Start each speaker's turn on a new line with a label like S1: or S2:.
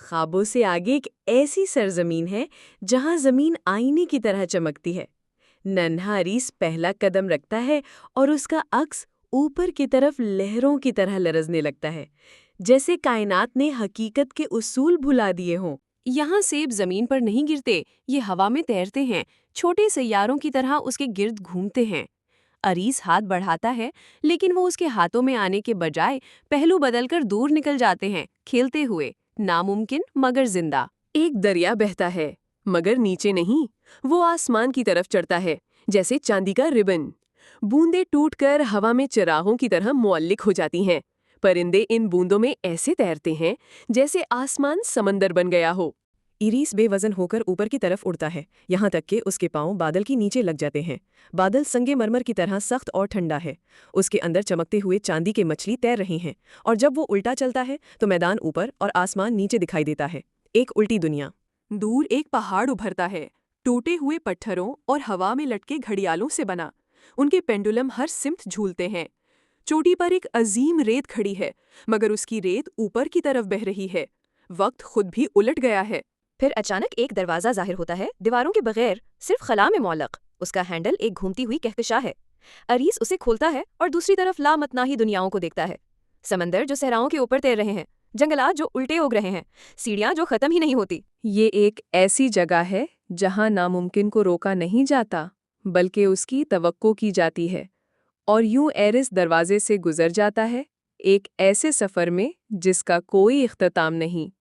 S1: خوابوں سے آگے ایک ایسی سرزمین ہے جہاں زمین آئینے کی طرح چمکتی ہے۔ ننھا اریس پہلا قدم رکھتا ہے اور اس کا عکس اوپر کی طرف لہروں کی طرح لرزنے لگتا ہے، جیسے کائنات نے حقیقت کے اصول بھلا دیے ہوں۔
S2: یہاں سیب زمین پر نہیں گرتے، یہ ہوا میں تیرتے ہیں، چھوٹے سیاروں کی طرح اس کے گرد گھومتے ہیں۔ اریس ہاتھ بڑھاتا ہے، لیکن وہ اس کے ہاتھوں میں آنے کے بجائے پہلو بدل کر دور نکل جاتے ہیں، کھیلتے ہوئے، ناممکن مگر زندہ۔
S3: ایک دریا بہتا ہے، مگر نیچے نہیں، وہ آسمان کی طرف چڑھتا ہے، جیسے چاندی کا ربن۔ بوندیں ٹوٹ کر ہوا میں چراغوں کی طرح معلق ہو جاتی ہیں۔ پرندے ان بوندوں میں ایسے تیرتے ہیں جیسے آسمان سمندر بن گیا ہو۔
S4: ایریس بے وزن ہو کر اوپر کی طرف اڑتا ہے، یہاں تک کہ اس کے پاؤں بادل کے نیچے لگ جاتے ہیں۔ بادل سنگ مرمر کی طرح سخت اور ٹھنڈا ہے، اس کے اندر چمکتے ہوئے چاندی کے مچھلی تیر رہی ہیں، اور جب وہ الٹا چلتا ہے تو میدان اوپر اور آسمان نیچے دکھائی دیتا ہے، ایک الٹی دنیا۔
S3: دور ایک پہاڑ ابھرتا ہے، ٹوٹے ہوئے پتھروں اور ہوا میں لٹکے گھڑیالوں سے بنا۔ ان کے پینڈولم ہر سمت جھولتے ہیں۔ چوٹی پر ایک عظیم ریت کھڑی ہے، مگر اس کی ریت اوپر کی طرف بہہ رہی ہے۔ وقت خود بھی الٹ گیا ہے۔
S5: پھر اچانک ایک دروازہ ظاہر ہوتا ہے، دیواروں کے بغیر، صرف خلا میں معلق۔ اس کا ہینڈل ایک گھومتی ہوئی کہکشاں ہے۔ اریس اسے کھولتا ہے اور دوسری طرف لامتناہی دنیاؤں کو دیکھتا ہے۔ سمندر جو صحراؤں کے اوپر تیر رہے ہیں، جنگلات جو الٹے اگ رہے ہیں، سیڑھیاں جو ختم ہی نہیں ہوتی۔
S3: یہ ایک ایسی جگہ ہے جہاں ناممکن کو روکا نہیں جاتا، بلکہ اس کی توقع کی جاتی ہے۔ اور یوں ایرس دروازے سے گزر جاتا ہے، ایک ایسے سفر میں جس کا کوئی اختتام نہیں۔